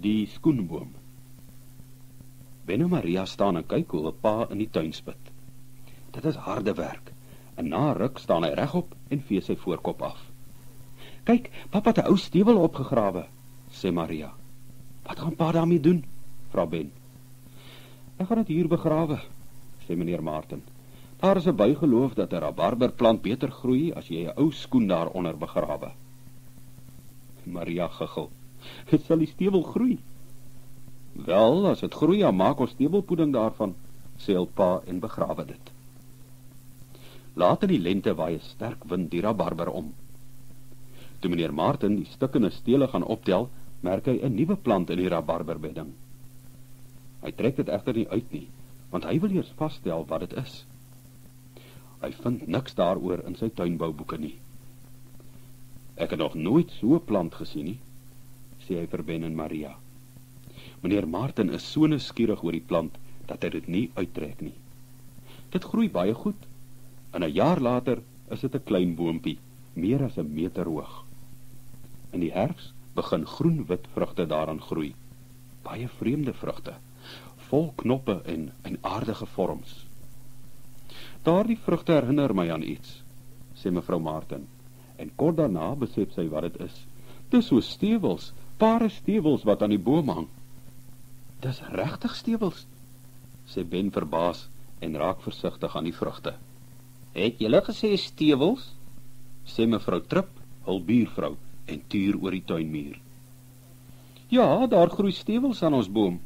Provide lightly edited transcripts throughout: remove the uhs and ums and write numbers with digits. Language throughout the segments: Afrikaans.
Die skoenboom. Ben en Maria staan en kyk hoe 'n pa in die tuin spit. Dit is harde werk, en na ruk staan hy regop en vee sy voorkop af. Kyk, papa het 'n ou stewel opgegrawe, sê Maria. Wat gaan pa daarmee doen? Vra Ben. Ek gaan dit hier begrawe, sê meneer Martin. Daar is 'n bygeloof dat 'n rabarberplant beter groei as jy 'n ou skoen daaronder begrawe. Maria giggel. Sal die stewel groei? Wel, as het groei, dan maak ons stewelpoeding daarvan, sê hul pa en begrawe dit. Laat in die lente waai 'n sterk wind die rabarber om. Toe meneer Martin die stukkende stele gaan optel, merk hy 'n nuwe plant in die rabarberbedding. Hy trek dit egter nie uit nie, want hy wil eers vasstel wat dit is. Hy vind niks daaroor in sy tuinbouboeke nie. Ek het nog nooit so 'n plant gesien nie, sê hy vir Ben en Maria. Meneer Martin is so nuuskierig oor die plant, dat hy dit nie uittrek nie. Dit groei baie goed, en 'n jaar later is dit 'n klein boompie, meer as 1 meter hoog. In die herfs begin groen-wit vrugte daaraan groei, baie vreemde vrugte, vol knoppe en aardige vorms. Daardie vrugte herinner my aan iets, sê mevrou Martin, en kort daarna besef sy wat dit is. Dis so stewels, pare stewels wat aan die boom hang. Dis regtig stewels, sê Ben verbaas en raak versigtig aan die vrugte. Het julle gesê stewels? Sê mevrou Trip, hul buurvrou, en tuur oor die tuinmuur. Ja, daar groei stewels aan ons boom.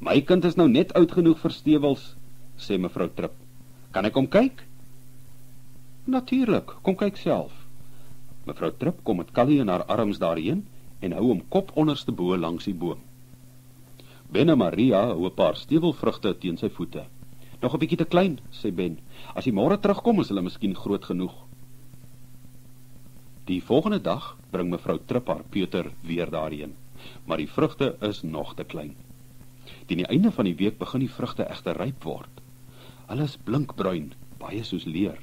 My kind is nou net oud genoeg vir stewels, sê mevrou Trip. Kan ek kom kyk? Natuurlik, kom kyk self. Mevrou Trip kom met Callie in haar arms daarheen en hou hom kop onderste bo langs die boom. Ben en Maria hou 'n paar stewelvrugte teen sy voete. Nog 'n bietjie te klein, sê Ben. As hy môre terugkom, is hulle miskien groot genoeg. Die volgende dag bring mevrou Trip haar peuter weer daarheen, maar die vrugte is nog te klein. Teen die einde van die week begin die vrugte egter ryp word. Hulle is blinkbruin, baie soos leer.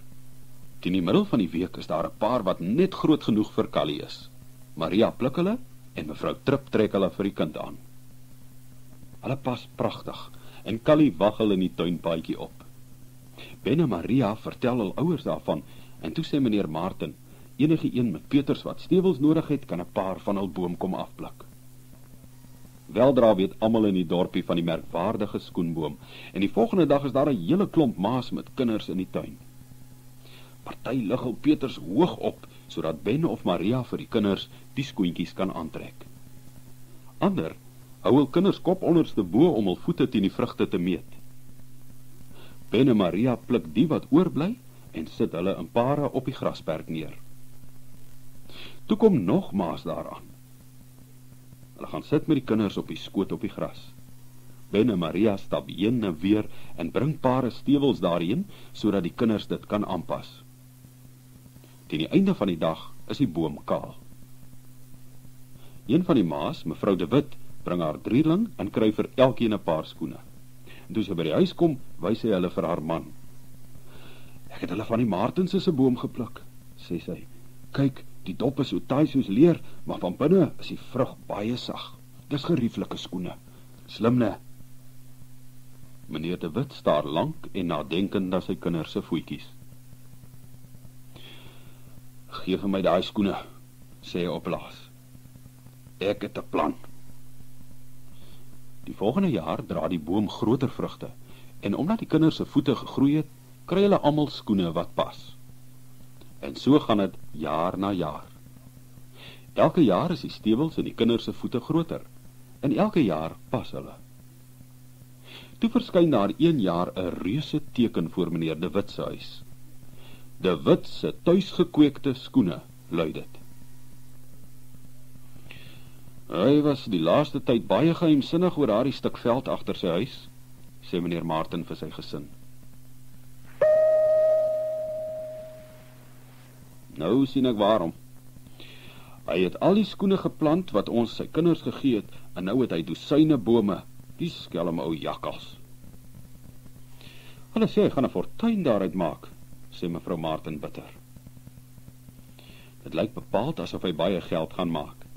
Teen die middel van die week is daar 'n paar wat net groot genoeg vir Callie is. Maria pluk hulle en mevrou Trip trek hulle vir die kind aan. Hulle pas pragtig en Callie waggel in die tuinpaadjie op. Ben en Maria vertel hul ouers daarvan en toe sê meneer Martin, enige een met peuters wat stewels nodig het, kan 'n paar van hul boom kom afpluk. Weldra weet almal in die dorpie van die merkwaardige skoenboom en die volgende dag is daar 'n hele klomp ma's met kinders in die tuin. Party lig hul peuters hoog op, sodat Ben of Maria vir die kinders die skoentjies kan aantrek. Ander hou hul kinders kop onderste bo om hul voete teen die vrugte te meet. Ben en Maria pluk die wat oorbly en sit hulle in pare op die grasperk neer. Toe kom nog ma's daaraan. Hulle gaan sit met die kinders op die skoot op die gras. Ben en Maria stap heen en weer en bring pare stewels daarheen, sodat die kinders dit kan aanpas. Teen die einde van die dag is die boom kaal. Een van die ma's, mevrou De Wit, bring haar drieling en kry vir elkeen 'n paar skoene. En toe sy by die huis kom, wys sy hulle vir haar man. Ek het hulle van die Martinse se boom gepluk, sê sy. Kyk, die dop is so taai soos leer, maar van binne is die vrug baie sag. Dis gerieflike skoene. Slim, né? Meneer De Wit staar lank en nadenkend na sy kinders se voetjies. Geef my daai skoene, sê hy op laas. Ek het 'n plan. Die volgende jaar dra die boom groter vrugte, en omdat die kinders se voete gegroei het, kry hulle almal skoene wat pas. En so gaan dit jaar na jaar. Elke jaar is die stewels in die kinders se voete groter, en elke jaar pas hulle. Toe verskyn daar 1 jaar 'n reuse teken voor meneer De Wit se huis. De Wit se tuisgekweekte skoene, lui dit. Hy was die laaste tyd baie geheimsinnig oor daardie stuk veld agter sy huis, sê meneer Martin vir sy gesin. Nou sien ek waarom. Hy het al die skoene geplant wat ons sy kinders gegee het, en nou het hy dosyne bome, die skelm ou jakkals. Hulle sê hy gaan 'n fortuin daaruit maak, sê mevrou Martin bitter. Dit lyk bepaald asof hy baie geld gaan maak.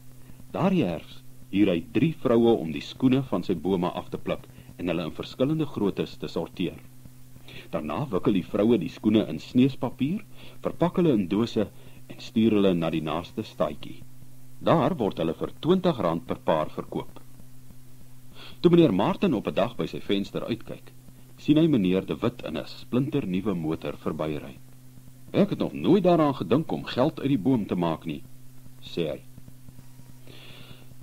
Daardie herfs Hier ry 3 vroue om die skoene van sy bome af te pluk en hulle in verskillende groottes te sorteer. Daarna wikkel die vroue die skoene in sneespapier, verpak hulle in dose en stuur hulle na die naaste staatjie. Daar word hulle vir R20 per paar verkoop. Toe meneer Martin op 'n dag by sy venster uitkyk, sien hy meneer De Wit in 'n splinternuwe motor verbyry. Ek het nog nooit daaraan gedink om geld uit die boom te maak nie, sê hy.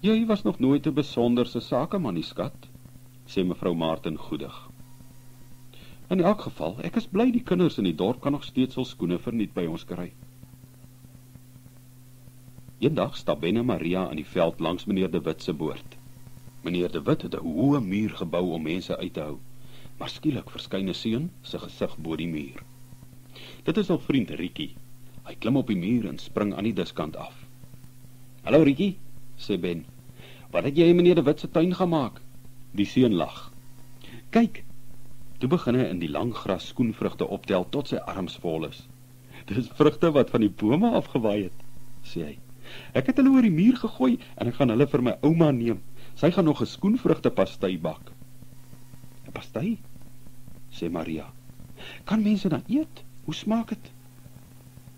Jy was nog nooit 'n besonderse sakeman, nie skat, sê mevrou Martin goedig. In elk geval, ek is bly die kinders in die dorp kan nog steeds hul skoene verniet by ons kry. Eendag stap Ben en Maria aan die veld langs meneer De Wit se boord. Meneer De Wit het 'n hoë muur gebou om mense uit te hou, maar skielik verskyn 'n seun se gesig bo die muur. Dit is al vriend Riekie. Hy klim op die muur en spring aan die diskant af. Hallo Riekie, sê Ben. Wat het jy in meneer De Wit se tuin gemaak? Die seun lag. Kyk, toe begin hy in die lang gras skoenvrugte optel tot sy arms vol is. Dis vrugte wat van die bome afgewaai het, sê hy. Ek het hulle oor die muur gegooi en ek gaan hulle vir my ouma neem. Sy gaan nog 'n skoenvrugte pastei bak. 'n Pastei? Sê Maria. Kan mense dan eet? Hoe smaak dit?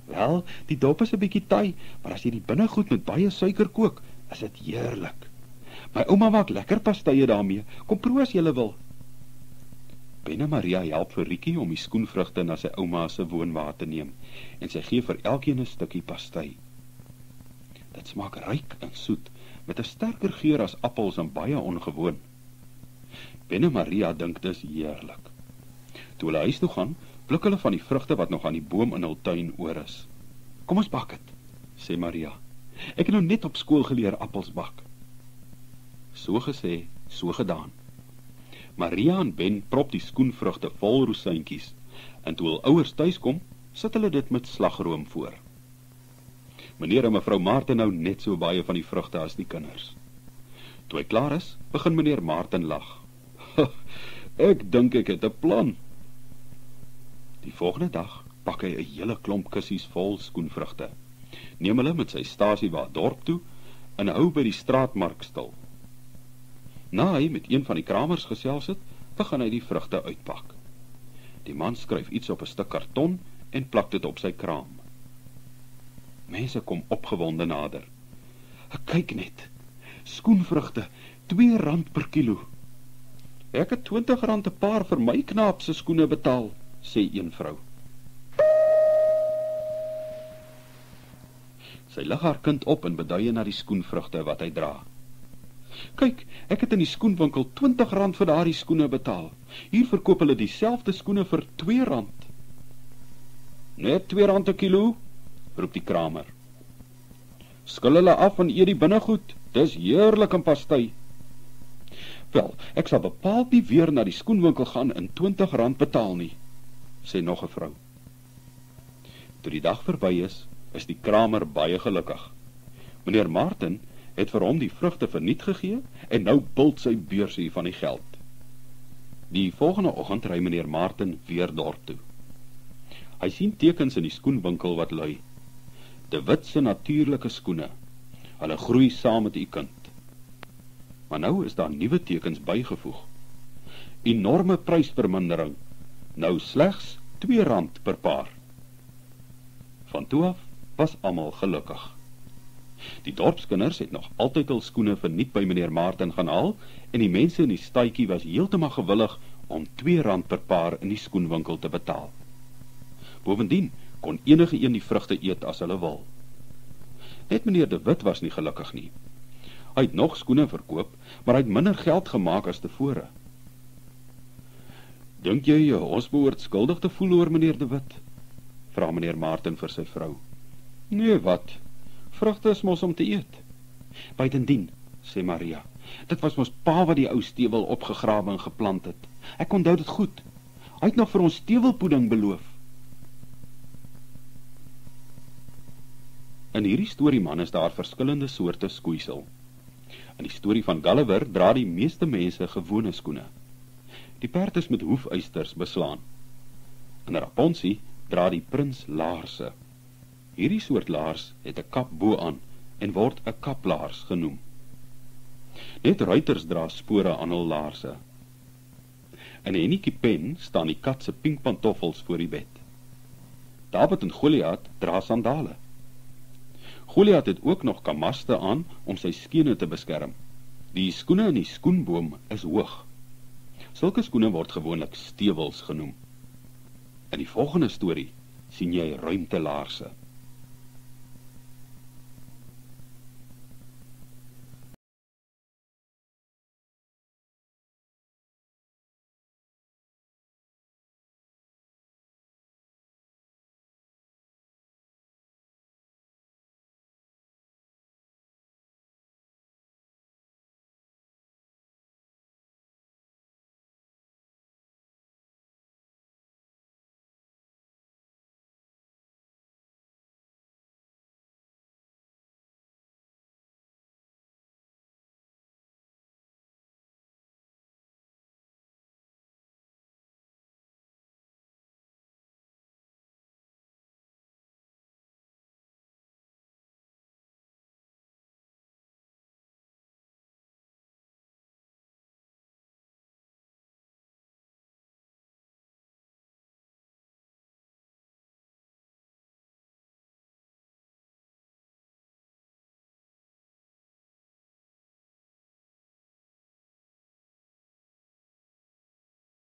Wel, die dop is 'n bietjie taai, maar as jy die binnegoed met baie suiker kook, is dit heerlik. My ouma maak lekker pasteie daarmee. Kom proe as jy wil. Ben en Maria help vir Riekie om die skoenvrugte na sy ouma se woonwa te neem en sy gee vir elkeen 'n stukkie pastei. Dit smaak ryk en soet, met 'n sterker geur as appels en baie ongewoon. Ben en Maria dink dis heerlik. Toe hulle huis toe gaan, pluk hulle van die vrugte wat nog aan die boom in hul tuin oor is. Kom ons bak dit, sê Maria. Ek het nou net op skool geleer appels bak. So gesê, so gedaan. Maria en Ben prop die skoenvrugte vol rosientjies, en toe hul ouers tuis kom, sit hulle dit met slagroom voor. Meneer en mevrou Martin nou net so baie van die vrugte as die kinders. Toe hy klaar is, begin meneer Martin lag. Ek dink ek het 'n plan. Die volgende dag pak hy 'n hele klomp kussies vol skoenvrugte, neem hulle met sy stasiewa dorp toe en hou by die straatmark stil. Na hy met een van die kramers gesels het, begin hy die vrugte uitpak. Die man skryf iets op 'n stuk karton en plak dit op sy kraam. Mense kom opgewonde nader. Kyk net, skoenvrugte, R2 per kilo. Ek het R20 'n paar vir my knaap se skoene betaal, sê een vrou. Sy lig haar kind op en beduie na die skoenvrugte wat hy dra. Kyk, ek het in die skoenwinkel R20 vir daardie skoene betaal. Hier verkoop hulle dieselfde skoene vir R2. Net R2 'n kilo, roep die kramer. Skil hulle af en eet die binnegoed, dis heerlik in pastei. Wel, ek sal bepaald nie weer na die skoenwinkel gaan en R20 betaal nie, sê nog 'n vrou. Toe die dag verby is die kramer baie gelukkig. Meneer Martin het vir hom die vrugte verniet gegee en nou bult sy beursie van die geld. Die volgende oggend ry meneer Martin weer dorp toe. Hy sien tekens in die skoenwinkel wat lui: De Wit se natuurlike skoene. Hulle groei saam met u kind. Maar nou is daar nuwe tekens bygevoeg. Enorme prysvermindering. Nou slegs R2 per paar. Van toe af was almal gelukkig. Die dorpskinders het nog altyd hul skoene verniet by meneer Martin gaan haal en die mense in die staatjie was heeltemal gewillig om R2 per paar in die skoenwinkel te betaal. Bovendien kon enige een die vrugte eet as hulle wil. Net meneer De Wit was nie gelukkig nie. Hy het nog skoene verkoop, maar hy het minder geld gemaak as tevore. Dink jy ons behoort skuldig te voel oor meneer De Wit? Vra meneer Martin vir sy vrou. Nee, wat? Vrugte is mos om te eet. Buitendien, sê Maria, dit was mos pa wat die ou stewel opgegrawe en geplant het. Ek onthou dit goed. Hy het nog vir ons stewelpoeding beloof. In hierdie storieman is daar verskillende soorte skoeisel. In die storie van Gulliver dra die meeste mense gewone skoene. Die perd is met hoefysters beslaan. In Rapunzel dra die prins laarse. Hierdie soort laars het 'n kap bo aan en word 'n kaplaars genoem. Net ruiters dra spore aan hul laarse. In Henniekie Pen staan die kat se pink pantoffels voor die bed. Dawid en Goliath dra sandale. Goliath het ook nog kamaste aan om sy skene te beskerm. Die skoene in die skoenboom is hoog. Sulke skoene word gewoonlik stewels genoem. In die volgende storie sien jy ruimtelaarse.